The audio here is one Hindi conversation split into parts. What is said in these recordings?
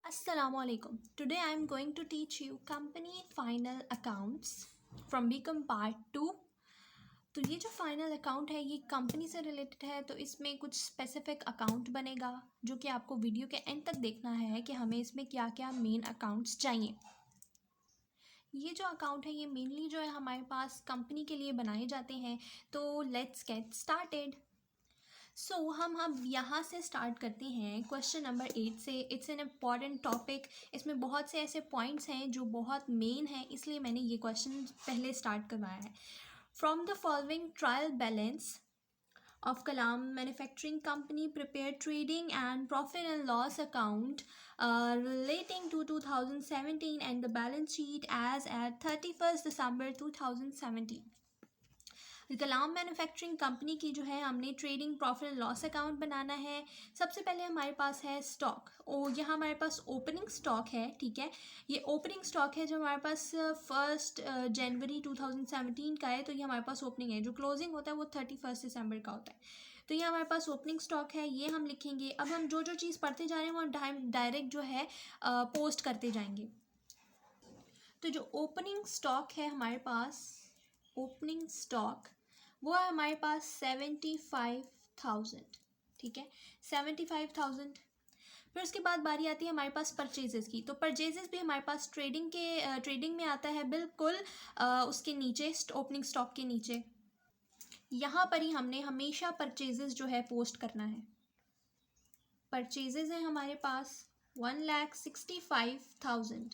Assalamualaikum. Today I am going to teach you company final accounts from BCom part 2. तो ये जो फाइनल अकाउंट है ये कंपनी से रिलेटेड है, तो इसमें कुछ स्पेसिफिक अकाउंट बनेगा जो कि आपको वीडियो के एंड तक देखना है कि हमें इसमें क्या क्या मेन अकाउंट्स चाहिए। ये जो अकाउंट है ये मेनली जो है हमारे पास कंपनी के लिए बनाए जाते हैं। तो लेट्स गेट स्टार्टेड। हम अब यहाँ से स्टार्ट करते हैं क्वेश्चन नंबर 8 से। It's an important topic. इसमें बहुत से ऐसे पॉइंट्स हैं जो बहुत मेन हैं, इसलिए मैंने ये क्वेश्चन पहले स्टार्ट करवाया है। From the following trial balance of Kalam Manufacturing Company prepared trading and profit and loss account relating to 2017 and the balance sheet as at 31st December 2017। Kalam manufacturing company की जो है हमने trading profit and loss account बनाना है। सबसे पहले हमारे पास है स्टॉक। यहाँ हमारे पास ओपनिंग स्टॉक है, ठीक है। ये ओपनिंग स्टॉक है जो हमारे पास 1 जनवरी 2017 का है, तो ये हमारे पास ओपनिंग है। जो क्लोजिंग होता है वो 31 दिसंबर का होता है। तो ये हमारे पास ओपनिंग स्टॉक है, ये हम लिखेंगे। अब हम जो जो चीज़ पढ़ते जा रहे हैं वो डायरेक्ट जो है पोस्ट करते जाएंगे। तो जो ओपनिंग स्टॉक है हमारे पास, ओपनिंग स्टॉक वो है हमारे पास 75,000, ठीक है, 75,000। फिर उसके बाद बारी आती है हमारे पास परचेजेस की। तो परचेजेस भी हमारे पास ट्रेडिंग में आता है, बिल्कुल उसके नीचे, ओपनिंग स्टॉक के नीचे। यहाँ पर ही हमने हमेशा परचेजेस जो है पोस्ट करना है। परचेजेस है हमारे पास 1,65,000।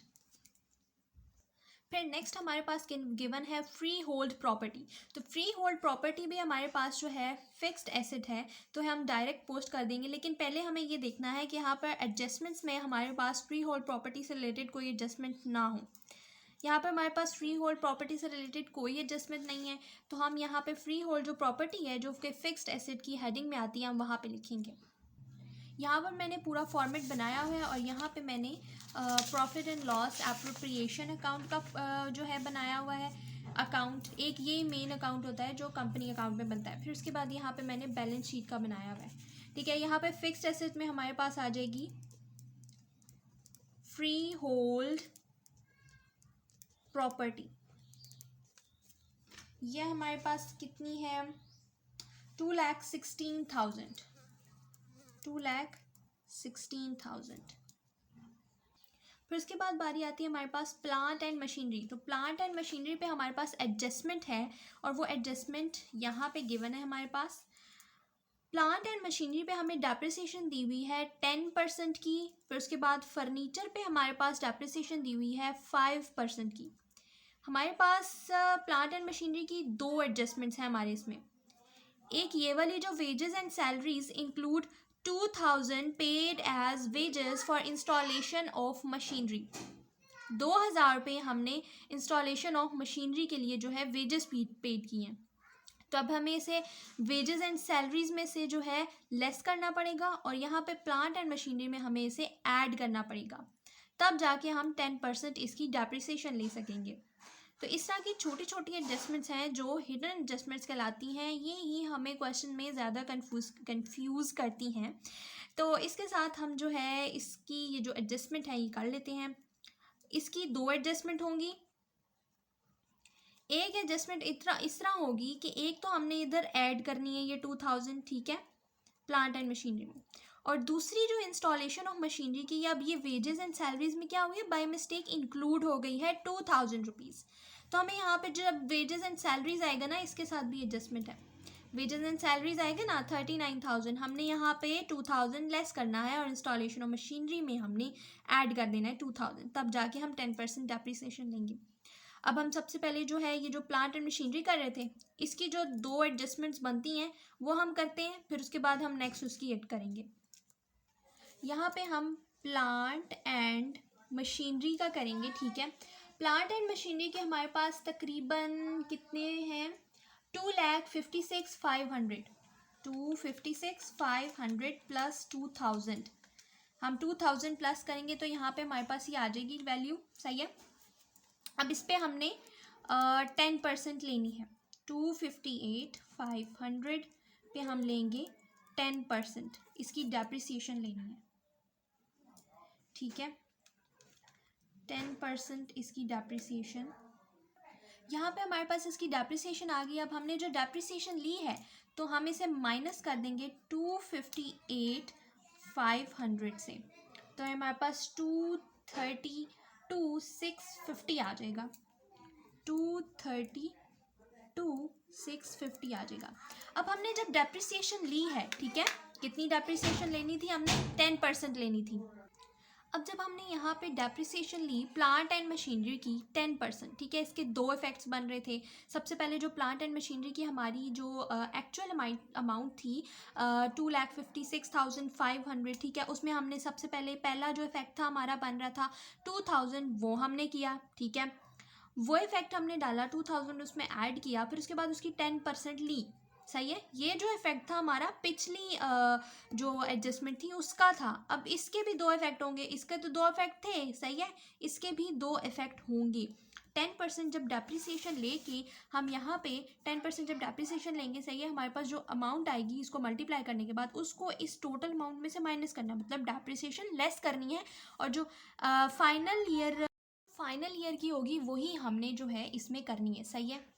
फिर नेक्स्ट हमारे पास गिवन है फ्री होल्ड प्रॉपर्टी। तो फ्री होल्ड प्रॉपर्टी भी हमारे पास जो है फिक्स्ड एसेट है, तो हम डायरेक्ट पोस्ट कर देंगे। लेकिन पहले हमें ये देखना है कि यहाँ पर एडजस्टमेंट्स में हमारे पास फ्री होल्ड प्रॉपर्टी से रिलेटेड कोई एडजस्टमेंट ना हो। यहाँ पर हमारे पास फ्री होल्ड प्रॉपर्टी से रिलेटेड कोई एडजस्टमेंट नहीं है, तो हम यहाँ पे फ्री होल्ड जो प्रॉपर्टी है जो कि फिक्स्ड एसेट की हेडिंग में आती है हम वहाँ पे लिखेंगे। यहाँ पर मैंने पूरा फॉर्मेट बनाया हुआ है और यहाँ पे मैंने profit and loss appropriation account का जो है बनाया हुआ है अकाउंट। एक ये मेन अकाउंट होता है जो कंपनी अकाउंट में बनता है। फिर उसके बाद यहाँ पे मैंने बैलेंस शीट का बनाया हुआ है, ठीक है। यहाँ पे फिक्स्ड एसेट में हमारे पास आ जाएगी फ्री होल्ड प्रॉपर्टी। यह हमारे पास कितनी है, 2,16,000, 2,16,000। फिर उसके बाद बारी आती है हमारे पास प्लांट एंड मशीनरी। तो प्लांट एंड मशीनरी पे हमारे पास एडजस्टमेंट है और वो एडजस्टमेंट यहाँ पे गिवन है हमारे पास। प्लांट एंड मशीनरी पे हमें डेप्रिसिएशन दी हुई है 10% की। फिर उसके बाद फर्नीचर पे हमारे पास डेप्रिसिएशन दी हुई है 5% की। हमारे पास प्लांट एंड मशीनरी की दो एडजस्टमेंट्स हैं हमारे इसमें। एक ये वाली जो wages and salaries include 2,000 paid as wages for installation of machinery. 2,000 रुपये हमने इंस्टॉलेशन ऑफ मशीनरी के लिए जो है वेजेस पेड किए हैं। तो अब हमें इसे वेजेस एंड सैलरीज में से जो है लेस करना पड़ेगा और यहाँ पे प्लांट एंड मशीनरी में हमें इसे ऐड करना पड़ेगा, तब जाके हम 10% इसकी डेप्रिसिएशन ले सकेंगे। तो इस तरह की छोटी छोटी एडजस्टमेंट्स हैं जो हिडन एडजस्टमेंट्स कहलाती हैं। ये ही हमें क्वेश्चन में ज़्यादा कंफ्यूज करती हैं। तो इसके साथ हम जो है इसकी ये जो एडजस्टमेंट है ये कर लेते हैं। इसकी दो एडजस्टमेंट होंगी। एक एडजस्टमेंट इस तरह होगी कि एक तो हमने इधर ऐड करनी है ये 2,000, ठीक है, प्लांट एंड मशीनरी में। और दूसरी जो इंस्टॉलेशन ऑफ मशीनरी की, अब ये वेजेस एंड सैलरीज में क्या हुई है, बाय मिस्टेक इंक्लूड हो गई है 2,000 रुपीज़। तो हमें यहाँ पे जब वेजेस एंड सैलरीज आएगा ना, इसके साथ भी एडजस्टमेंट है। वेजेस एंड सैलरीज आएगा ना 39,000, हमने यहाँ पे 2,000 लेस करना है और इंस्टॉलेशन ऑफ मशीनरी में हमने ऐड कर देना है 2,000, तब जाके हम 10% डेप्रिसिएशन लेंगे। अब हम सबसे पहले जो है ये जो प्लांट एंड मशीनरी कर रहे थे, इसकी जो दो एडजस्टमेंट्स बनती हैं वो हम करते हैं। फिर उसके बाद हम नेक्स्ट उसकी ऐड करेंगे। यहाँ पे हम प्लांट एंड मशीनरी का करेंगे, ठीक है। प्लांट एंड मशीनरी के हमारे पास तकरीबन कितने हैं, 2,56,500, 256,500 प्लस 2,000। हम 2,000 प्लस करेंगे तो यहाँ पे हमारे पास ये आ जाएगी वैल्यू, सही है। अब इस पर हमने 10% लेनी है। 258,500 पे हम लेंगे 10%, इसकी डेप्रिसिएशन लेनी है, ठीक है। 10% इसकी डेप्रिसिएशन, यहाँ पे हमारे पास इसकी डेप्रिसिएशन आ गई। अब हमने जो डेप्रिसिएशन ली है तो हम इसे माइनस कर देंगे 258,500 से, तो हमारे पास 232,650 आ जाएगा। 232,650 आ जाएगा। अब हमने जब डेप्रिसिएशन ली है, ठीक है, कितनी डेप्रिसिएशन लेनी थी हमने? 10% लेनी थी। अब जब हमने यहाँ पे डेप्रिसिएशन ली प्लांट एंड मशीनरी की 10%, ठीक है, इसके दो इफ़ेक्ट्स बन रहे थे। सबसे पहले जो प्लांट एंड मशीनरी की हमारी जो एक्चुअल अमाउंट थी 2,56,500, ठीक है, उसमें हमने सबसे पहले पहला जो इफ़ेक्ट था हमारा बन रहा था 2,000, वो हमने किया, ठीक है, वो इफ़ेक्ट हमने डाला 2,000 उसमें ऐड किया, फिर उसके बाद उसकी 10% ली। सही है, ये जो इफ़ेक्ट था हमारा पिछली जो एडजस्टमेंट थी उसका था। अब इसके भी दो इफ़ेक्ट होंगे, इसके तो दो इफ़ेक्ट थे, सही है, इसके भी दो इफ़ेक्ट होंगे। 10% जब डेप्रिसिएशन लेके हम यहाँ पे 10% जब डेप्रिसिएशन लेंगे, सही है, हमारे पास जो अमाउंट आएगी इसको मल्टीप्लाई करने के बाद उसको इस टोटल अमाउंट में से माइनस करना, मतलब डेप्रिसिएशन लेस करनी है, और जो फाइनल ईयर की होगी वही हमने जो है इसमें करनी है। सही है,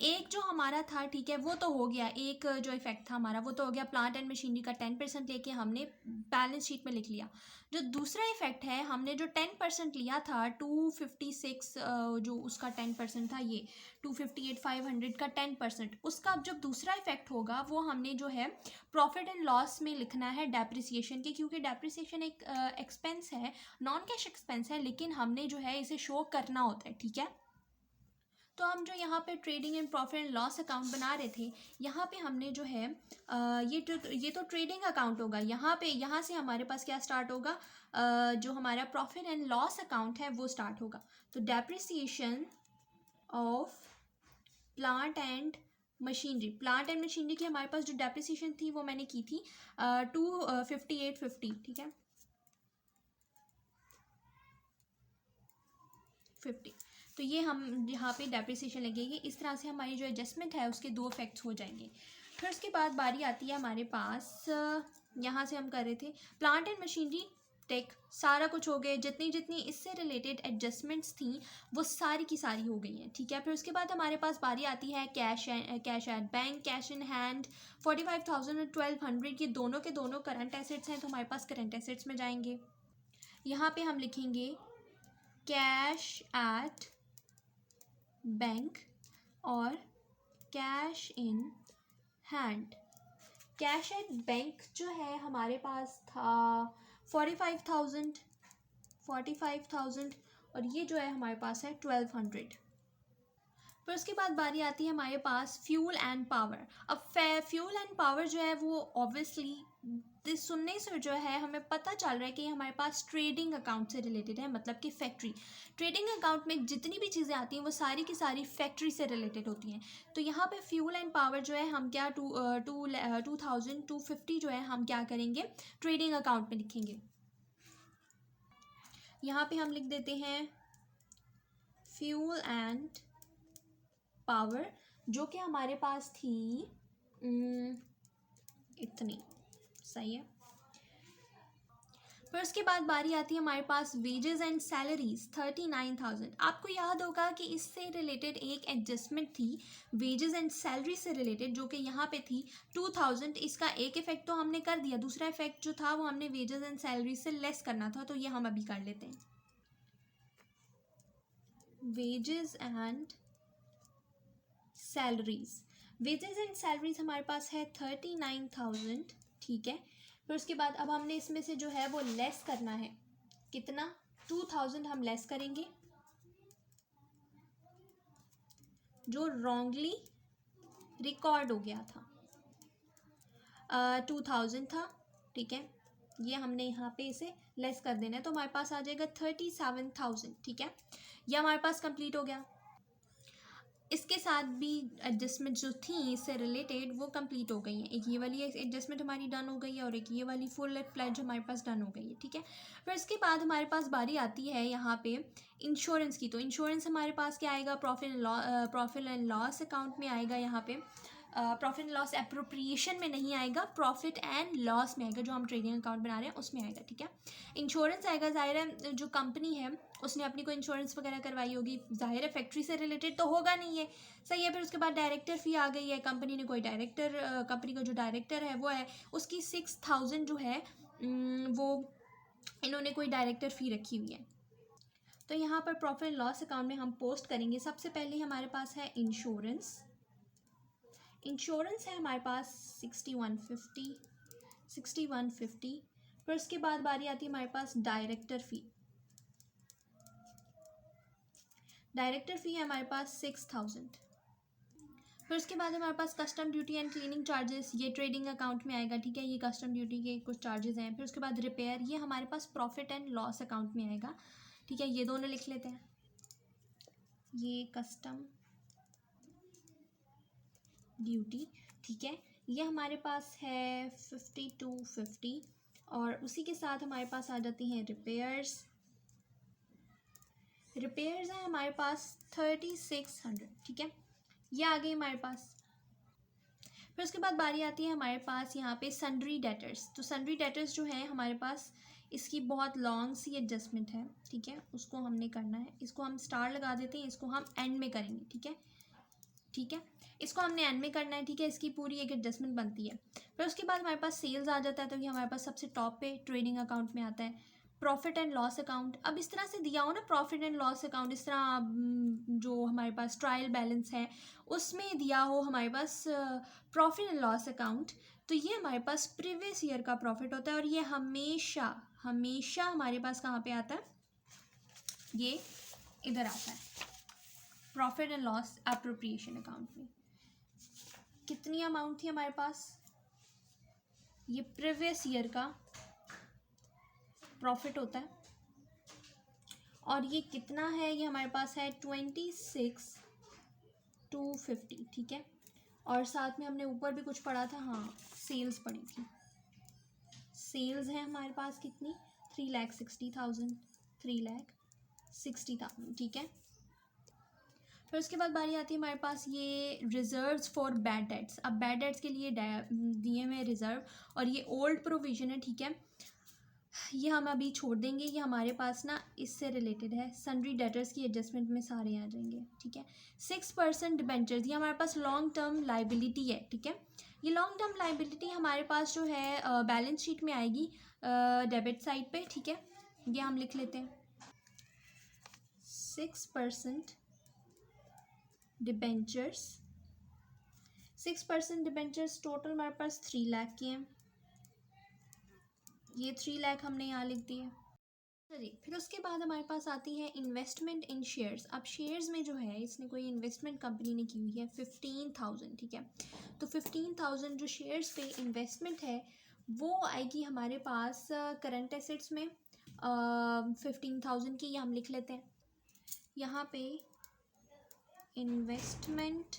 एक जो हमारा था, ठीक है, वो तो हो गया, एक जो इफेक्ट था हमारा वो तो हो गया, प्लांट एंड मशीनरी का 10% लेके हमने बैलेंस शीट में लिख लिया। जो दूसरा इफेक्ट है, हमने जो 10% लिया था 256, जो उसका 10% था, ये 258,500 का 10%, उसका अब जब दूसरा इफेक्ट होगा वो हमने जो है प्रॉफिट एंड लॉस में लिखना है डेप्रिसिएशन के, क्योंकि डेप्रिसिएशन एक एक्सपेंस है, नॉन कैश एक्सपेंस है, लेकिन हमने जो है इसे शो करना होता है, ठीक है। तो हम जो यहाँ पे trading and profit and loss account बना रहे थे, यहाँ पे हमने जो है ये तो ट्रेडिंग अकाउंट होगा। यहाँ से हमारे पास क्या स्टार्ट होगा, जो हमारा प्रॉफिट एंड लॉस अकाउंट है वो स्टार्ट होगा। तो depreciation of plant and machinery की हमारे पास जो डेप्रिसिएशन थी वो मैंने की थी 258,50, ठीक है, 50। तो ये हम यहाँ पे डेप्रिसिएशन लगेगी। इस तरह से हमारी जो एडजस्टमेंट है उसके दो इफेक्ट्स हो जाएंगे। फिर उसके बाद बारी आती है हमारे पास, यहाँ से हम कर रहे थे प्लांट एंड मशीनरी, टेक, सारा कुछ हो गए, जितनी जितनी इससे रिलेटेड एडजस्टमेंट्स थी वो सारी की सारी हो गई हैं, ठीक है। फिर उसके बाद हमारे पास बारी आती है cash at bank, cash in hand, 45,000 और 1,200, ये दोनों के दोनों करंट एसेट्स हैं, तो हमारे पास करंट एसेट्स में जाएंगे। यहाँ पे हम लिखेंगे कैश एट बैंक और cash in hand. Cash at bank जो है हमारे पास था 45,000 और ये जो है हमारे पास है 1,200। फिर उसके बाद बारी आती है हमारे पास फ्यूल एंड पावर। अब फ्यूल एंड पावर जो है वो ऑब्वियसली सुनने से जो है हमें पता चल रहा है कि हमारे पास ट्रेडिंग अकाउंट से रिलेटेड है, मतलब कि फैक्ट्री। ट्रेडिंग अकाउंट में जितनी भी चीज़ें आती हैं वो सारी की सारी फैक्ट्री से रिलेटेड होती हैं। तो यहाँ पे फ्यूल एंड पावर जो है हम क्या 2,250 जो है हम क्या करेंगे, ट्रेडिंग अकाउंट में लिखेंगे। यहाँ पे हम लिख देते हैं फ्यूल एंड पावर, जो कि हमारे पास थी इतनी। सही है। फिर उसके बाद बारी आती है हमारे पास वेजेस एंड सैलरीज 39,000। आपको याद होगा कि इससे रिलेटेड एक एडजस्टमेंट थी वेजेस एंड सैलरी से रिलेटेड, जो कि यहाँ पे थी 2,000। इसका एक इफेक्ट तो हमने कर दिया, दूसरा इफेक्ट जो था वो हमने वेजेस एंड सैलरी से लेस करना था, तो ये हम अभी कर लेते हैं। वेजेस एंड सैलरीज हमारे पास है 39,000, ठीक है। फिर उसके बाद अब हमने इसमें से जो है वो लेस करना है, कितना, 2,000 हम लेस करेंगे जो रॉन्गली रिकॉर्ड हो गया था। 2,000 था, ठीक है, ये हमने यहाँ पे इसे लेस कर देना है, तो हमारे पास आ जाएगा 37,000, ठीक है। ये हमारे पास कंप्लीट हो गया। इसके साथ भी एडजस्टमेंट जो थी इससे रिलेटेड वो कंप्लीट हो गई हैं। एक ये वाली एडजस्टमेंट हमारी डन हो गई है और एक ये वाली फुल प्लेज हमारे पास डन हो गई है, ठीक है। फिर इसके बाद हमारे पास बारी आती है यहाँ पे इंश्योरेंस की। तो इंश्योरेंस हमारे पास क्या आएगा, प्रॉफिट एंड लॉस अकाउंट में आएगा यहाँ पे प्रॉफिट एंड लॉस एप्रोप्रिएशन में नहीं आएगा, प्रॉफिट एंड लॉस में आएगा, जो हम ट्रेडिंग अकाउंट बना रहे हैं उसमें आएगा, ठीक है। इंश्योरेंस आएगा, जाहिर है जो कंपनी है उसने अपनी कोई इंश्योरेंस वगैरह करवाई होगी, जाहिर है फैक्ट्री से रिलेटेड तो होगा नहीं है, सही है। फिर उसके बाद डायरेक्टर फ़ी आ गई है, कंपनी ने कोई डायरेक्टर, कंपनी का जो डायरेक्टर है वो है, उसकी 6000 जो है वो इन्होंने कोई डायरेक्टर फ़ी रखी हुई है। तो यहाँ पर प्रॉफिट एंड लॉस अकाउंट में हम पोस्ट करेंगे। सबसे पहले हमारे पास है इंश्योरेंस, इंश्योरेंस है हमारे पास 6150। फिर उसके बाद बारी आती है हमारे पास डायरेक्टर फ़ी, डायरेक्टर फ़ी है हमारे पास 6000। फिर उसके बाद हमारे पास custom duty and cleaning charges, ये ट्रेडिंग अकाउंट में आएगा, ठीक है, ये कस्टम ड्यूटी के कुछ चार्जेस हैं। फिर उसके बाद रिपेयर, ये हमारे पास प्रॉफिट एंड लॉस अकाउंट में आएगा, ठीक है, ये दोनों लिख लेते हैं। ये कस्टम ड्यूटी, ठीक है, ये हमारे पास है 5250, और उसी के साथ हमारे पास आ जाती हैं रिपेयर्स, रिपेयर्स हैं हमारे पास 3600, ठीक है, ये आ गई हमारे पास। फिर उसके बाद बारी आती है हमारे पास यहाँ पे सन्ड्री डेटर्स। तो सन्ड्री डेटर्स जो है हमारे पास, इसकी बहुत लॉन्ग सी एडजस्टमेंट है, ठीक है, उसको हमने करना है, इसको हम स्टार लगा देते हैं, इसको हम एंड में करेंगे, ठीक है, ठीक है, इसको हमने एंड में करना है, ठीक है, इसकी पूरी एक एडजस्टमेंट बनती है। फिर उसके बाद हमारे पास सेल्स आ जाता है, तो ये हमारे पास सबसे टॉप पे ट्रेडिंग अकाउंट में आता है। प्रॉफिट एंड लॉस अकाउंट, अब इस तरह से दिया हो ना प्रॉफिट एंड लॉस अकाउंट, इस तरह जो हमारे पास ट्रायल बैलेंस है उसमें दिया हो हमारे पास प्रॉफिट एंड लॉस अकाउंट, तो ये हमारे पास प्रीवियस ईयर का प्रॉफिट होता है, और ये हमेशा हमेशा हमारे पास कहाँ पे आता है, ये इधर आता है profit and loss appropriation account में। कितनी अमाउंट थी हमारे पास, ये प्रीवियस ईयर का प्रॉफिट होता है, और ये कितना है, ये हमारे पास है 26250, ठीक है, और साथ में हमने ऊपर भी कुछ पढ़ा था, हाँ सेल्स पढ़ी थी, सेल्स है हमारे पास कितनी 3,60,000, 3,60,000, ठीक है। फिर उसके बाद बारी आती है हमारे पास ये रिजर्व्स फॉर बैड डेट्स। अब बैड डेट्स के लिए दिए हुए रिजर्व, और ये ओल्ड प्रोविजन है, ठीक है, ये हम अभी छोड़ देंगे, ये हमारे पास ना इससे रिलेटेड है, सन्ड्री डेटर्स की एडजस्टमेंट में सारे आ जाएंगे, ठीक है। 6% डिबेंचर्स, ये हमारे पास लॉन्ग टर्म लाइबिलिटी है, ठीक है, ये लॉन्ग टर्म लाइबिलिटी हमारे पास जो है बैलेंस शीट में आएगी डेबिट साइड पे, ठीक है, ये हम लिख लेते हैं 6% डिबेंचर्स, 6% डिबेंचर्स टोटल हमारे पास 3 लाख के हैं, ये 3 लाख हमने यहाँ लिख दिए। चलिए, फिर उसके बाद हमारे पास आती है इन्वेस्टमेंट इन शेयर्स। अब शेयर्स में जो है इसने कोई इन्वेस्टमेंट कंपनी ने की हुई है 15,000, ठीक है, तो 15,000 जो शेयर्स पे इन्वेस्टमेंट है वो आएगी हमारे पास करंट एसेट्स में 15,000 की, ये हम लिख लेते हैं। यहाँ पे इन्वेस्टमेंट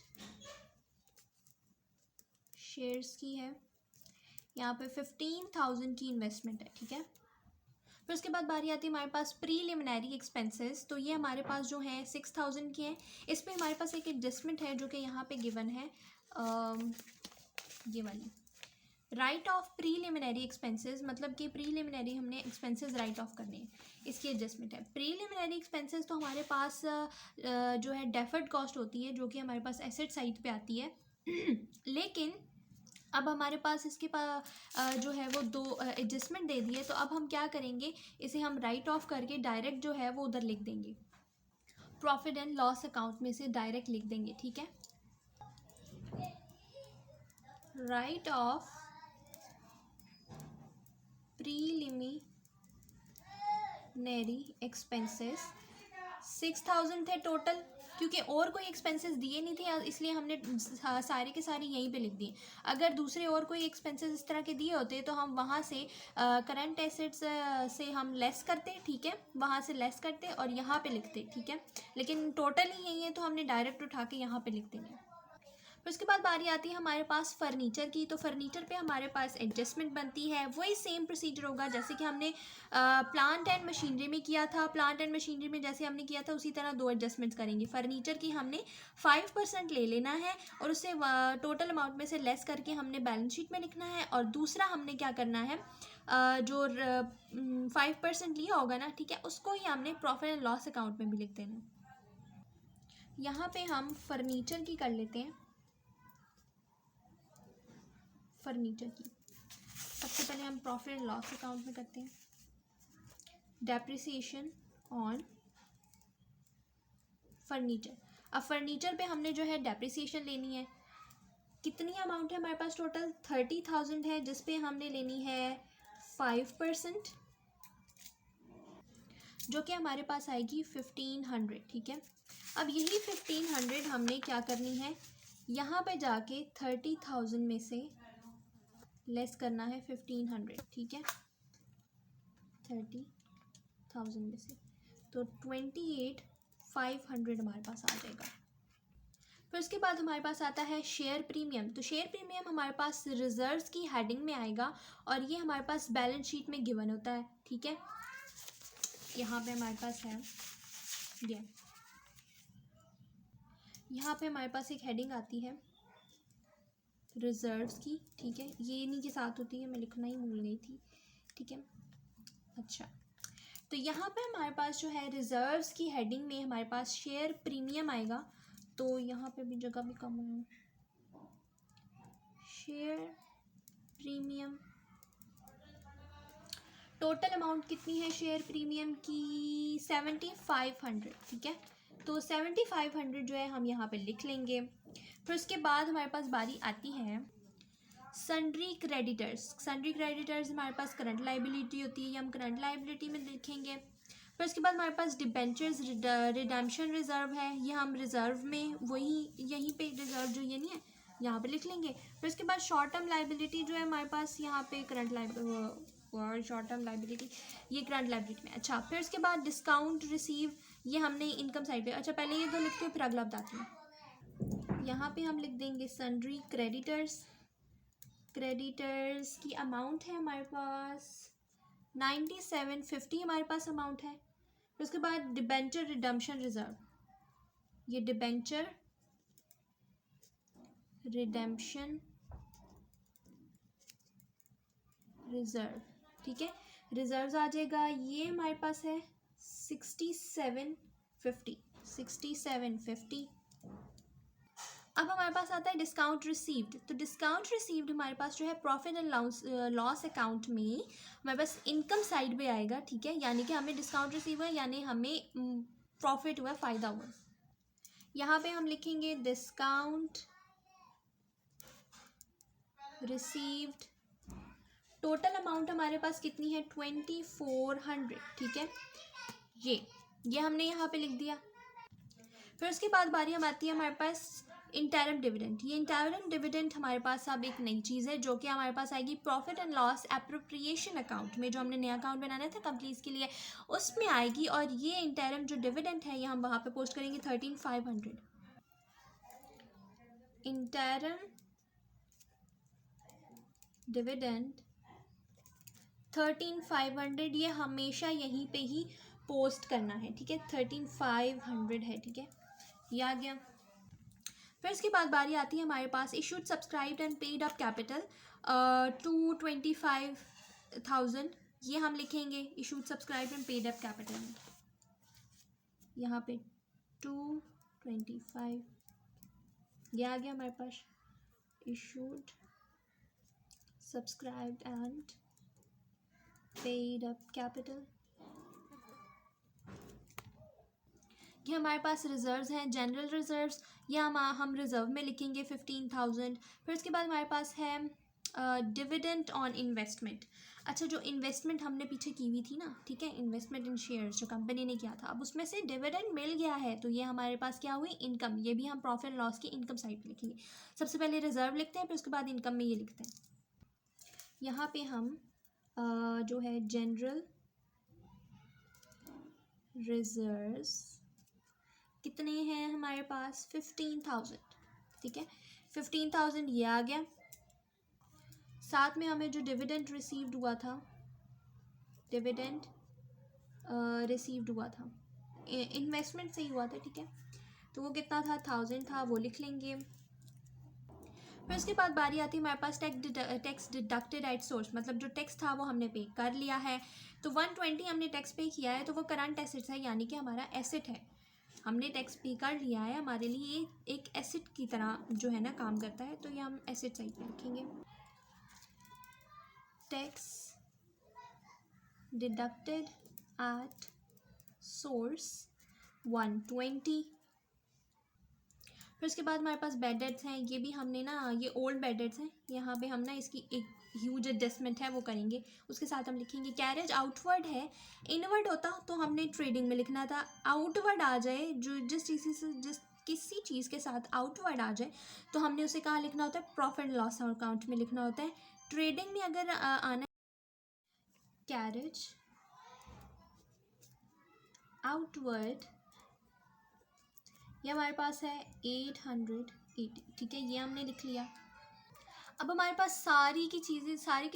शेयर्स की है, यहाँ पे 15,000 की इन्वेस्टमेंट है, ठीक है। फिर उसके बाद बारी आती है हमारे पास प्रीलिमिनरी एक्सपेंसेस, तो ये हमारे पास जो है 6,000 की हैं। इस पर हमारे पास एक एडजस्टमेंट है जो कि यहाँ पे गिवन है, ये वाली राइट ऑफ प्रीलिमिनरी एक्सपेंसेस, मतलब कि प्रीलिमिनरी हमने एक्सपेंसेस राइट ऑफ करने हैं, इसकी एडजस्टमेंट है। प्रीलिमिनरी एक्सपेंसेस तो हमारे पास जो है डेफर्ड कॉस्ट होती है, जो कि हमारे पास एसेट साइड पे आती है लेकिन अब हमारे पास इसके पास जो है वो दो एडजस्टमेंट दे दिए, तो अब हम क्या करेंगे, इसे हम राइट ऑफ करके डायरेक्ट जो है वो उधर लिख देंगे, प्रॉफिट एंड लॉस अकाउंट में से डायरेक्ट लिख देंगे, ठीक है। राइट ऑफ प्रीलिमिनरी एक्सपेंसेस 6,000 थे टोटल, क्योंकि और कोई एक्सपेंसेस दिए नहीं थे इसलिए हमने सारे के सारे यहीं पे लिख दिए। अगर दूसरे और कोई एक्सपेंसेस इस तरह के दिए होते तो हम वहाँ से करंट एसेट्स से हम लेस करते, ठीक है, वहाँ से लेस करते और यहाँ पे लिखते, ठीक है, लेकिन टोटल ही यही है तो हमने डायरेक्ट उठा के यहाँ पे लिख देंगे। फिर उसके बाद बारी आती है हमारे पास फर्नीचर की। तो फर्नीचर पे हमारे पास एडजस्टमेंट बनती है। वही सेम प्रोसीजर होगा जैसे कि हमने प्लांट एंड मशीनरी में किया था। प्लांट एंड मशीनरी में जैसे हमने किया था उसी तरह दो एडजस्टमेंट्स करेंगे। फर्नीचर की हमने 5% ले लेना है और उससे टोटल अमाउंट में से लेस करके हमने बैलेंस शीट में लिखना है। और दूसरा हमने क्या करना है, जो 5% लिया होगा ना, ठीक है, उसको ही हमने प्रॉफिट एंड लॉस अकाउंट में भी लिख देना है। यहाँ पे हम फर्नीचर की कर लेते हैं। फर्नीचर की सबसे पहले हम प्रॉफिट एंड लॉस अकाउंट में करते हैं। Depreciation on furniture. अब फर्नीचर पे हमने जो है डेप्रिसिएशन लेनी है। कितनी अमाउंट है हमारे पास, टोटल 30,000 है, जिस पे हमने लेनी है 5%, जो कि हमारे पास आएगी 1500। ठीक है, अब यही 1500 हमने क्या करनी है, यहाँ पे जाके 30,000 में से लेस करना है 1500। ठीक है, 30,000 में से तो 28,500 हमारे पास आ जाएगा। फिर उसके बाद हमारे पास आता है शेयर प्रीमियम। तो शेयर प्रीमियम हमारे पास रिजर्व्स की हेडिंग में आएगा और ये हमारे पास बैलेंस शीट में गिवन होता है। ठीक है, यहाँ पे हमारे पास है ये, यहाँ पे हमारे पास एक हेडिंग आती है रिजर्व्स की। ठीक है, ये इन्हीं के साथ होती है, मैं लिखना ही भूल गई थी। ठीक है, अच्छा, तो यहाँ पे हमारे पास जो है रिजर्व्स की हेडिंग में हमारे पास शेयर प्रीमियम आएगा। तो यहाँ पे भी जगह भी कम है, शेयर प्रीमियम टोटल अमाउंट कितनी है शेयर प्रीमियम की, 7500। ठीक है, तो 7500 जो है हम यहाँ पे लिख लेंगे। फिर उसके बाद हमारे पास बारी आती है सन्ड्री क्रेडिटर्स। सन्ड्री क्रेडिटर्स हमारे पास करंट लाइबिलिटी होती है, ये हम करंट लाइबिलिटी में लिखेंगे। फिर उसके बाद हमारे पास डिबेंचर्स रिडेम्पशन रिजर्व है, ये हम रिजर्व में वही यहीं पे रिजर्व जो ये नहीं है यहाँ पे लिख लेंगे। फिर उसके बाद शॉर्ट टर्म लाइबिलिटी जो है हमारे पास यहाँ पे करंट और शॉर्ट टर्म लाइबिलिटी ये करंट लाइबिलिटी में। अच्छा, फिर उसके बाद डिस्काउंट रिसीव, ये हमने इनकम साइड पे। अच्छा, पहले ये दो लिखते हैं फिर अगला बताती हूँ। यहाँ पे हम लिख देंगे सन्ड्री क्रेडिटर्स। क्रेडिटर्स की अमाउंट है हमारे पास 9750 हमारे पास अमाउंट है। फिर उसके बाद डिबेंचर रिडम्पशन रिजर्व, ये डिबेंचर रिडेम्पशन रिजर्व। ठीक है, रिजर्व आ जाएगा, ये हमारे पास है 6750। अब हमारे पास आता है डिस्काउंट रिसीव्ड। तो डिस्काउंट रिसीव्ड हमारे पास जो है प्रॉफिट एंड लॉस अकाउंट में हमारे पास इनकम साइड पे आएगा। ठीक है, यानी कि हमें डिस्काउंट रिसीव हुआ, यानी हमें प्रॉफिट हुआ, फ़ायदा हुआ। यहाँ पे हम लिखेंगे डिस्काउंट रिसीव्ड। टोटल अमाउंट हमारे पास कितनी है, 2400। ठीक है, ये हमने यहाँ पे लिख दिया। फिर उसके बाद बारी हम आती है हमारे पास इंटरम डिविडेंड। ये इंटरम डिविडेंड हमारे पास अब एक नई चीज़ है जो कि हमारे पास आएगी profit and loss appropriation account में, जो हमने नया अकाउंट बनाना था कंपनीज के लिए, उसमें आएगी। और ये इंटरम जो डिविडेंड है ये हम वहाँ पे पोस्ट करेंगे 13,500। इंटरम डिविडेंड 13,500 ये हमेशा यहीं पे ही पोस्ट करना है। ठीक है, 13,500 है। ठीक है, ये आ गया। फिर इसके बाद बारी आती है हमारे पास issued subscribed and paid up capital 225,000। ये हम लिखेंगे issued subscribed and paid up capital में, यहाँ पे 225 ये आ गया हमारे पास issued subscribed and paid up capital. ये हमारे पास रिजर्व्स हैं, जनरल रिजर्व्स, ये हम रिजर्व में लिखेंगे 15,000। फिर उसके बाद हमारे पास है डिविडेंड ऑन इन्वेस्टमेंट। अच्छा, जो इन्वेस्टमेंट हमने पीछे की हुई थी ना, ठीक है, इन्वेस्टमेंट इन शेयर्स जो कंपनी ने किया था, अब उसमें से डिविडेंड मिल गया है तो ये हमारे पास क्या हुई, इनकम। ये भी हम प्रॉफिट एंड लॉस की इनकम साइड पे लिखेंगे। सबसे पहले रिजर्व लिखते हैं, फिर उसके बाद इनकम में ये लिखते हैं। यहाँ पे हम जो है जनरल रिजर्व्स कितने हैं हमारे पास, 15,000। ठीक है, 15,000 ये आ गया, साथ में हमें जो डिविडेंड रिसीव्ड हुआ था, डिविडेंड रिसीव्ड हुआ था इन्वेस्टमेंट से ही हुआ था, ठीक है, तो वो कितना था, 1000 था, वो लिख लेंगे। फिर उसके बाद बारी आती है हमारे पास टैक्स डिडक्टेड एट सोर्स, मतलब जो टैक्स था वो हमने पे कर लिया है, तो 120 हमने टैक्स पे किया है, तो वो करंट एसेट्स है, यानी कि हमारा एसेट है, हमने टैक्स पे कर लिया है, हमारे लिए ये एक एसेट की तरह जो है ना काम करता है, तो ये हम एसेट साइड में लिखेंगे। Tax deducted at source 120। फिर उसके बाद हमारे पास बैड डेट्स हैं, ये भी हमने ना, ये ओल्ड बैड डेट्स हैं, यहाँ पे हम ना इसकी एक ह्यूज एडजस्टमेंट है वो करेंगे, उसके साथ हम लिखेंगे कैरेज आउटवर्ड है, इनवर्ड होता तो हमने ट्रेडिंग में लिखना था, आउटवर्ड आ जाए जो जिस किसी चीज़ के साथ आउटवर्ड आ जाए तो हमने उसे कहाँ लिखना होता है, प्रॉफिट एंड लॉस अकाउंट में लिखना होता है। ट्रेडिंग में अगर आना कैरेज आउटवर्ड, ये हमारे पास है 880, ठीक है, ये हमने लिख लिया। अब हमारे पास सारी की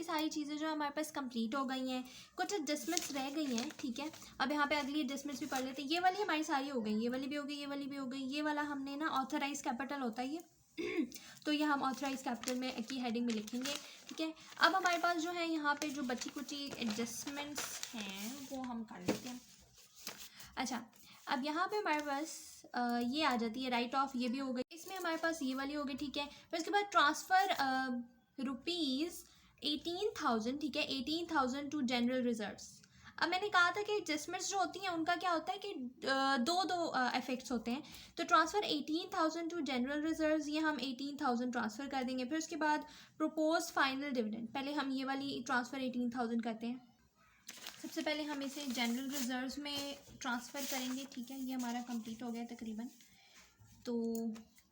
सारी चीज़ें जो हमारे पास कंप्लीट हो गई हैं, कुछ एडजस्टमेंट्स रह गई हैं, ठीक है। अब यहाँ पे अगली एडजस्टमेंट्स भी पढ़ लेते हैं, ये वाली हमारी सारी हो गई, ये वाली भी हो गई, ये वाली भी हो गई, ये वाला हमने ना ऑथराइज कैपिटल होता है ये तो ये हम ऑथराइज कैपिटल में की हेडिंग में लिखेंगे, ठीक है। अब हमारे पास जो है यहाँ पे जो बची कुची एडजस्टमेंट्स हैं वो हम कर लेते हैं। अच्छा, अब यहाँ पे हमारे पास ये आ जाती है राइट ऑफ, ये भी हो गई, इसमें हमारे पास ये वाली हो गई, ठीक है। फिर उसके बाद ट्रांसफ़र रुपीज़ 18,000, ठीक है, 18,000 टू जनरल रिजर्व्स। अब मैंने कहा था कि एडजस्टमेंट्स जो होती हैं उनका क्या होता है कि दो इफेक्ट्स होते हैं, तो ट्रांसफ़र 18,000 टू जनरल रिजर्व्स, ये हम 18,000 ट्रांसफ़र कर देंगे। फिर उसके बाद प्रपोज फाइनल डिविडेंड, पहले हम ये वाली ट्रांसफ़र 18,000 करते हैं, सबसे पहले हम इसे जनरल रिजर्व्स में ट्रांसफ़र करेंगे, ठीक है, ये हमारा कंप्लीट हो गया तकरीबन, तो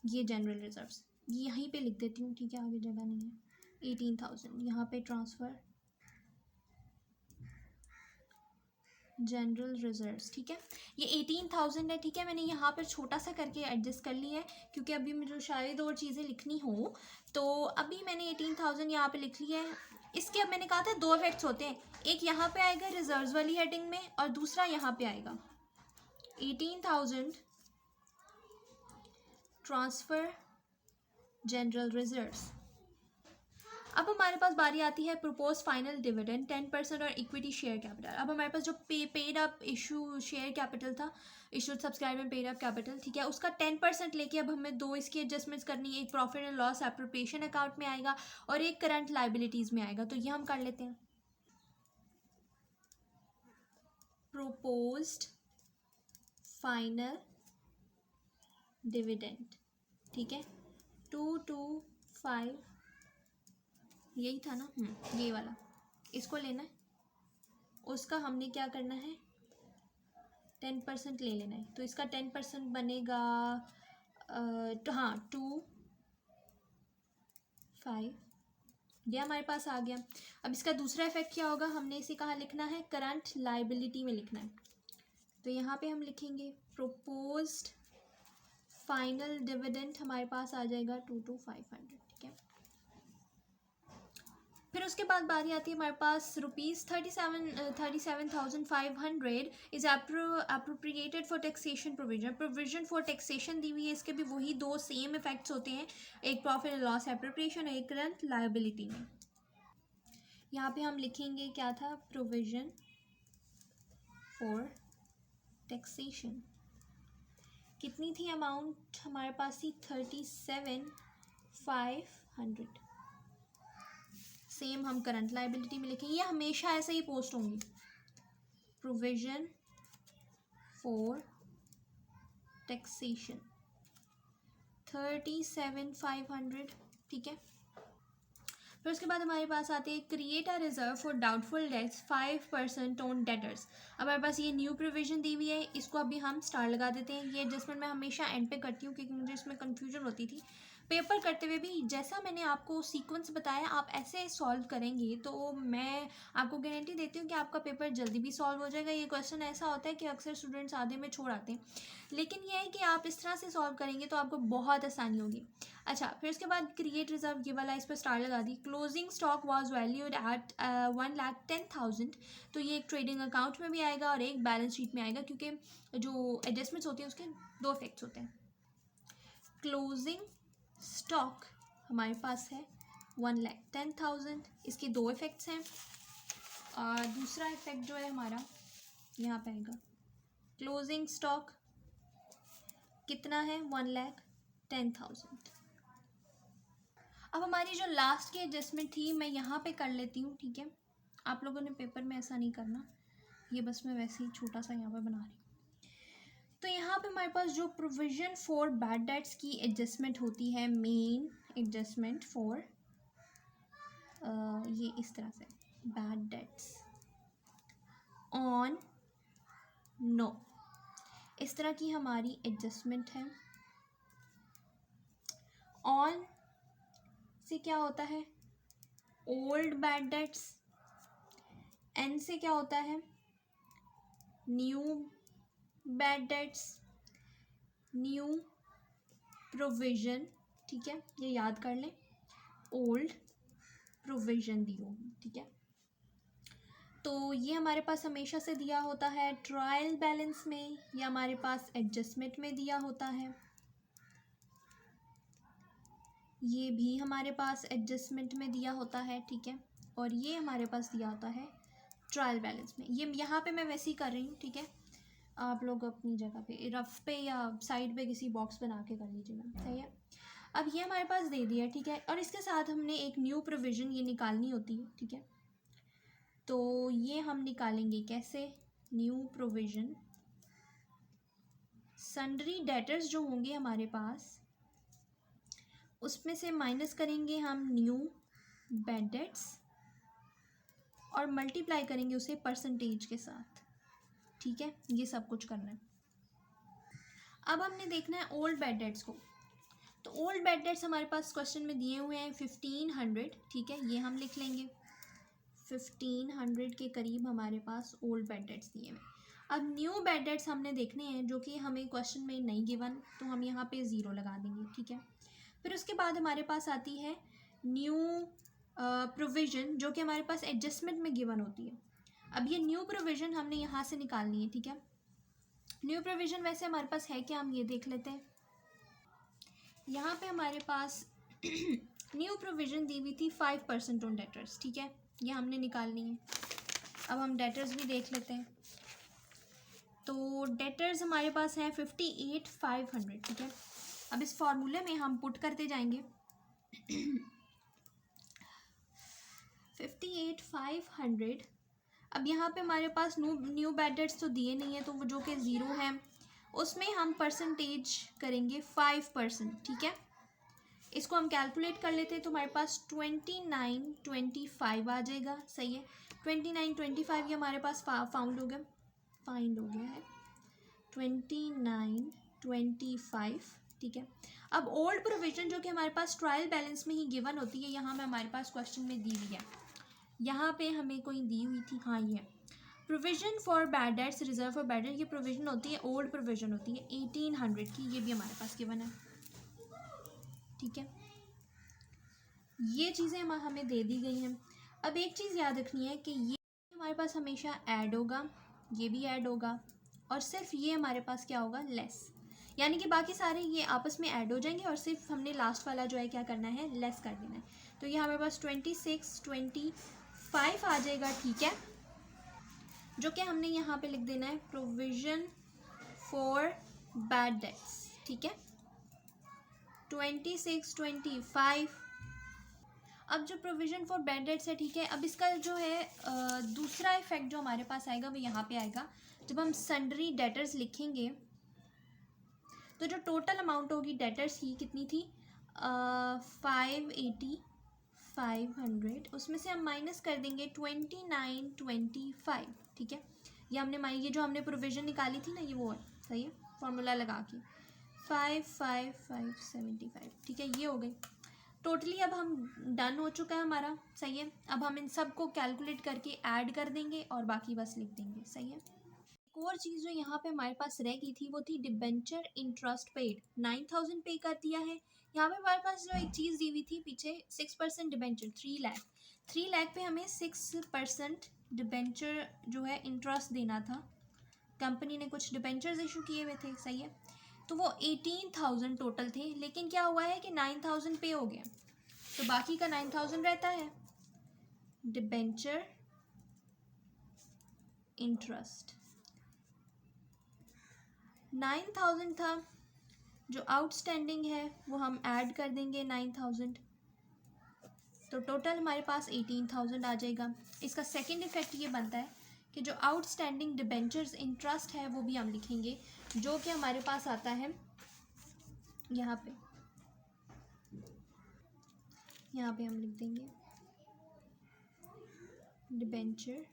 ये जनरल रिजर्व्स ये यहीं पे लिख देती हूँ, ठीक है, आगे जगह नहीं है। 18,000 यहाँ पे ट्रांसफ़र जनरल रिजर्व्स, ठीक है, ये 18,000 है, ठीक है, मैंने यहाँ पर छोटा सा करके एडजस्ट कर लिया है क्योंकि अभी मुझे शायद और चीज़ें लिखनी हो, तो अभी मैंने 18,000 यहाँ पे लिख लिया है। इसके अब मैंने कहा था दो इफेक्ट्स होते हैं, एक यहाँ पे आएगा रिजर्व्स वाली हेडिंग में और दूसरा यहाँ पे आएगा 18,000 ट्रांसफ़र जनरल रिजर्व्स। अब हमारे पास बारी आती है प्रपोज फाइनल डिविडेंड 10% और इक्विटी शेयर कैपिटल। अब हमारे पास जो paid up issue share capital था, इशूड सब्सक्राइब में पेड अप कैपिटल, ठीक है, उसका 10% लेके अब हमें दो इसकी एडजस्टमेंट्स करनी है, एक profit and loss appropriation account में आएगा और एक करंट लाइबिलिटीज़ में आएगा, तो ये हम कर लेते हैं। प्रोपोज्ड फाइनल डिविडेंड, ठीक है, 225, यही था ना, ये वाला, इसको लेना है, उसका हमने क्या करना है, 10% ले लेना है, तो इसका 10% बनेगा तो हाँ 2.5, ये हमारे पास आ गया। अब इसका दूसरा इफेक्ट क्या होगा, हमने इसे कहाँ लिखना है, करंट लाइबिलिटी में लिखना है, तो यहाँ पे हम लिखेंगे प्रोपोज्ड फाइनल डिविडेंड, हमारे पास आ जाएगा 2,500, ठीक है। फिर उसके बाद बारी आती है हमारे पास ₹37,500 is appropriated for taxation provision for taxation दी हुई है, इसके भी वही दो सेम इफेक्ट्स होते हैं, एक प्रॉफिट एंड लॉस एप्रोप्रिएशन और एक करंट लायबिलिटी में। यहाँ पे हम लिखेंगे क्या था, प्रोविजन फॉर टैक्सेशन, कितनी थी अमाउंट हमारे पास थी 37,500, सेम हम करंट लाइबिलिटी में लिखेंगे, ये हमेशा ऐसे ही पोस्ट होंगी, प्रोविजन फॉर टैक्सेशन 37,500, ठीक है। फिर उसके बाद हमारे पास आते हैं create a reserve for doubtful debts 5% on debtors. अब हमारे पास ये न्यू प्रोविजन दी हुई है, इसको अभी हम स्टार लगा देते हैं, ये एडजस्टमेंट मैं हमेशा एंड पे करती हूँ क्योंकि मुझे इसमें कन्फ्यूजन होती थी, पेपर करते हुए भी जैसा मैंने आपको सीक्वेंस बताया आप ऐसे सॉल्व करेंगे तो मैं आपको गारंटी देती हूँ कि आपका पेपर जल्दी भी सॉल्व हो जाएगा। ये क्वेश्चन ऐसा होता है कि अक्सर स्टूडेंट्स आधे में छोड़ आते हैं, लेकिन ये है कि आप इस तरह से सॉल्व करेंगे तो आपको बहुत आसानी होगी। अच्छा, फिर उसके बाद क्रिएट रिजर्व ये वाला, इस पर स्टार लगा दी। Closing stock was valued at 1,10,000, तो ये एक ट्रेडिंग अकाउंट में भी आएगा और एक बैलेंस शीट में आएगा, क्योंकि जो एडजस्टमेंट्स होती हैं उसके दो इफेक्ट्स होते हैं। क्लोजिंग स्टॉक हमारे पास है 1,10,000, इसके दो इफेक्ट्स हैं। और दूसरा इफेक्ट जो है हमारा यहाँ पे आएगा, क्लोजिंग स्टॉक कितना है 1,10,000। अब हमारी जो लास्ट की एडजस्टमेंट थी मैं यहाँ पे कर लेती हूँ, ठीक है। आप लोगों ने पेपर में ऐसा नहीं करना, ये बस मैं वैसे ही छोटा सा यहाँ पे बना रही हूँ। तो यहाँ पे हमारे पास जो प्रोविजन फॉर बैड डेट्स की एडजस्टमेंट होती है, मेन एडजस्टमेंट फॉर ये इस तरह से, बैड डेट्स ऑन नो, इस तरह की हमारी एडजस्टमेंट है। ऑन से क्या होता है, ओल्ड बैड डेट्स। एन से क्या होता है, new bad debts, new provision, ठीक है, ये याद कर लें। ओल्ड प्रोविजन दी होगी, ठीक है। तो ये हमारे पास हमेशा से दिया होता है ट्रायल बैलेंस में, या हमारे पास एडजस्टमेंट में दिया होता है। ये भी हमारे पास एडजस्टमेंट में दिया होता है, ठीक है। और ये हमारे पास दिया होता है ट्रायल बैलेंस में। ये यहाँ पे मैं वैसे ही कर रही हूँ, ठीक है। आप लोग अपनी जगह पे रफ पे या साइड पे किसी बॉक्स बना के कर लीजिएगा, सही है। अब ये हमारे पास दे दिया, ठीक है। और इसके साथ हमने एक न्यू प्रोविज़न ये निकालनी होती है, ठीक है। तो ये हम निकालेंगे कैसे, न्यू प्रोविज़न। सन्ड्री डेटर्स जो होंगे हमारे पास उसमें से माइनस करेंगे हम न्यू बैड डेट्स और मल्टीप्लाई करेंगे उसे परसेंटेज के साथ, ठीक है। ये सब कुछ करना है। अब हमने देखना है ओल्ड बैड डेट्स को। तो ओल्ड बैड डेट्स हमारे पास क्वेश्चन में दिए हुए हैं 1500, ठीक है। ये हम लिख लेंगे 1500 के करीब हमारे पास ओल्ड बैड डेट्स दिए हुए। अब न्यू बैड डेट्स हमने देखने हैं जो कि हमें क्वेश्चन में नहीं गिवन, तो हम यहाँ पे 0 लगा देंगे, ठीक है। फिर उसके बाद हमारे पास आती है न्यू प्रोविज़न जो कि हमारे पास एडजस्टमेंट में गिवन होती है। अब ये न्यू प्रोविज़न हमने यहाँ से निकालनी है, ठीक है। न्यू प्रोविज़न वैसे हमारे पास है क्या, हम ये देख लेते हैं। यहाँ पे हमारे पास न्यू प्रोविज़न दी हुई थी 5% ऑन डेटर्स, ठीक है। ये हमने निकालनी है। अब हम डेटर्स भी देख लेते हैं। तो डेटर्स हमारे पास हैं 58,500, ठीक है। अब इस फॉर्मूले में हम पुट करते जाएंगे 58,500। अब यहाँ पे हमारे पास न्यू बैड डेट्स तो दिए नहीं है, तो वो जो कि 0 है उसमें हम परसेंटेज करेंगे 5%, ठीक है। इसको हम कैलकुलेट कर लेते हैं तो हमारे पास 2925 आ जाएगा, सही है। 2925 ये हमारे पास फाइंड हो गया है 2925, ठीक है। अब ओल्ड प्रोविजन जो कि हमारे पास ट्रायल बैलेंस में ही गिवन होती है, यहाँ में हमारे पास क्वेश्चन में दी हुई है। यहाँ पे हमें कोई दी हुई थी, हाँ ये provision for bad debts, reserve for bad debt, ये प्रोविजन होती है, ओल्ड प्रोविजन होती है 1800 की, ये भी हमारे पास गिवन है, ठीक है। ये चीज़ें हमें दे दी गई हैं। अब एक चीज़ याद रखनी है कि ये हमारे पास हमेशा ऐड होगा, ये भी ऐड होगा, और सिर्फ ये हमारे पास क्या होगा, लेस, यानी कि बाकी सारे ये आपस में ऐड हो जाएंगे और सिर्फ हमने लास्ट वाला जो है क्या करना है, लेस कर देना है। तो ये हमारे पास 2625 आ जाएगा, ठीक है। जो कि हमने यहाँ पे लिख देना है प्रोविजन फॉर बैड डेट्स, ठीक है, 2625। अब जो प्रोविजन फॉर बैड डेट्स है, ठीक है। अब इसका जो है दूसरा इफेक्ट जो हमारे पास आएगा वो यहाँ पे आएगा। जब हम सन्ड्री डेटर्स लिखेंगे तो जो टोटल अमाउंट होगी डेटर्स की कितनी थी, 580,500, उसमें से हम माइनस कर देंगे 2925, ठीक है। ये जो हमने प्रोविजन निकाली थी ना, ये वो है, सही है, फॉर्मूला लगा के 55,575, ठीक है, ये हो गई टोटली। अब हम डन हो चुका है हमारा, सही है। अब हम इन सब को कैलकुलेट करके ऐड कर देंगे और बाकी बस लिख देंगे, सही है। एक और चीज़ जो यहाँ पे हमारे पास रह गई थी वो थी डिबेंचर इंटरेस्ट पेड। 9,000 पे कर दिया है। यहाँ पे हमारे पास जो एक चीज़ दी हुई थी पीछे 6% डिबेंचर, 3 लाख। 3 लाख पे हमें 6% डिबेंचर जो है इंटरेस्ट देना था। कंपनी ने कुछ डिबेंचर्स इशू किए हुए थे, सही है। तो वो 18,000 टोटल थे, लेकिन क्या हुआ है कि 9,000 पे हो गया, तो बाकी का 9,000 रहता है डिबेंचर इंटरेस्ट। 9,000 था, जो आउटस्टैंडिंग है वो हम ऐड कर देंगे 9,000, तो टोटल हमारे पास 18,000 आ जाएगा। इसका सेकंड इफेक्ट ये बनता है कि जो आउटस्टैंडिंग डिबेंचर्स इंटरेस्ट है वो भी हम लिखेंगे, जो कि हमारे पास आता है यहाँ पे हम लिख देंगे डिबेंचर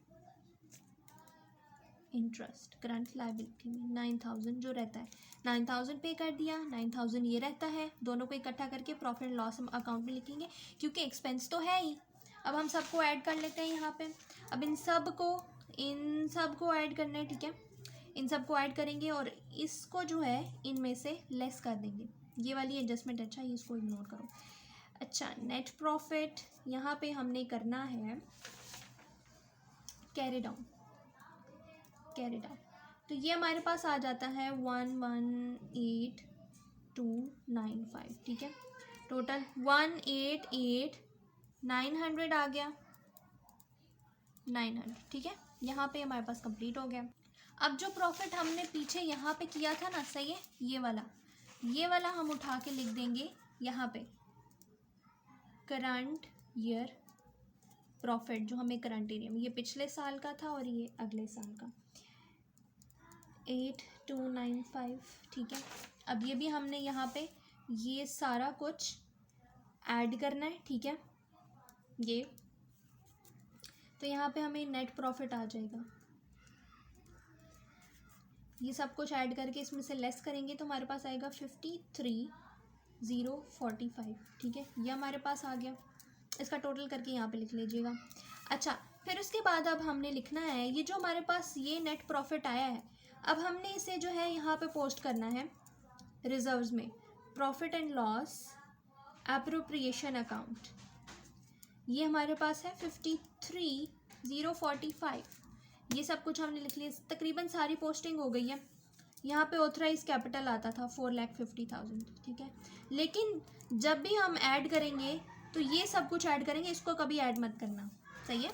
इंटरेस्ट करंट लायबिलिटी में 9,000 जो रहता है। 9,000 पे कर दिया, 9,000 ये रहता है, दोनों को इकट्ठा करके प्रॉफिट एंड लॉस हम अकाउंट में लिखेंगे, क्योंकि एक्सपेंस तो है ही। अब हम सबको ऐड कर लेते हैं यहाँ पे। अब इन सब को ऐड करना है, ठीक है। इन सब को ऐड करेंगे और इसको जो है इनमें से लेस कर देंगे। ये वाली एडजस्टमेंट, अच्छा ये इसको इग्नोर करो। अच्छा, नेट प्रॉफिट यहाँ पे हमने करना है कैरी डाउन। तो ये हमारे पास आ जाता है 118,295, ठीक है। टोटल 188,900 आ गया, 900, ठीक है। यहाँ पे हमारे पास कंप्लीट हो गया। अब जो प्रॉफिट हमने पीछे यहाँ पे किया था ना, सही है, ये वाला हम उठा के लिख देंगे यहाँ पे करंट ईयर प्रॉफिट, जो हमें करंट एरिया में, ये पिछले साल का था और ये अगले साल का 8,295, ठीक है। अब ये भी हमने यहाँ पे ये सारा कुछ ऐड करना है, ठीक है। ये तो यहाँ पे हमें नेट प्रॉफिट आ जाएगा। ये सब कुछ ऐड करके इसमें से लेस करेंगे तो हमारे पास आएगा 53,045, ठीक है। ये हमारे पास आ गया। इसका टोटल करके यहाँ पे लिख लीजिएगा। अच्छा, फिर उसके बाद अब हमने लिखना है ये जो हमारे पास ये नेट प्रॉफिट आया है, अब हमने इसे जो है यहाँ पे पोस्ट करना है रिजर्व्स में, profit and loss appropriation account. ये हमारे पास है 53,045। ये सब कुछ हमने लिख लिया, तकरीबन सारी पोस्टिंग हो गई है। यहाँ पे ऑथराइज कैपिटल आता था 4,50,000, ठीक है। लेकिन जब भी हम ऐड करेंगे तो ये सब कुछ ऐड करेंगे, इसको कभी ऐड मत करना, सही है।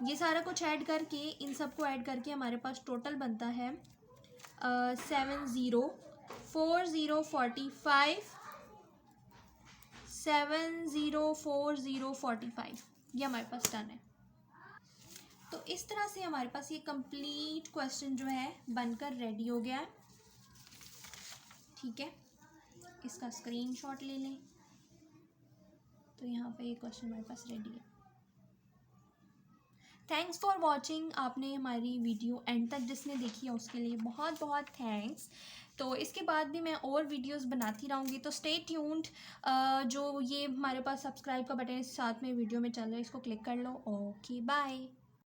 ये सारा कुछ ऐड करके, इन सब को ऐड करके हमारे पास टोटल बनता है 704045 ये हमारे पास डन है। तो इस तरह से हमारे पास ये कंप्लीट क्वेश्चन जो है बनकर रेडी हो गया है, ठीक है। इसका स्क्रीनशॉट ले लें, तो यहाँ पे ये क्वेश्चन हमारे पास रेडी है। Thanks for watching. आपने हमारी वीडियो एंड तक जिसने देखी है उसके लिए बहुत बहुत थैंक्स। तो इसके बाद भी मैं और वीडियोस बनाती रहूँगी, तो स्टे ट्यून्ड। जो ये हमारे पास सब्सक्राइब का बटन साथ में वीडियो में चल रहा है, इसको क्लिक कर लो। Okay, bye.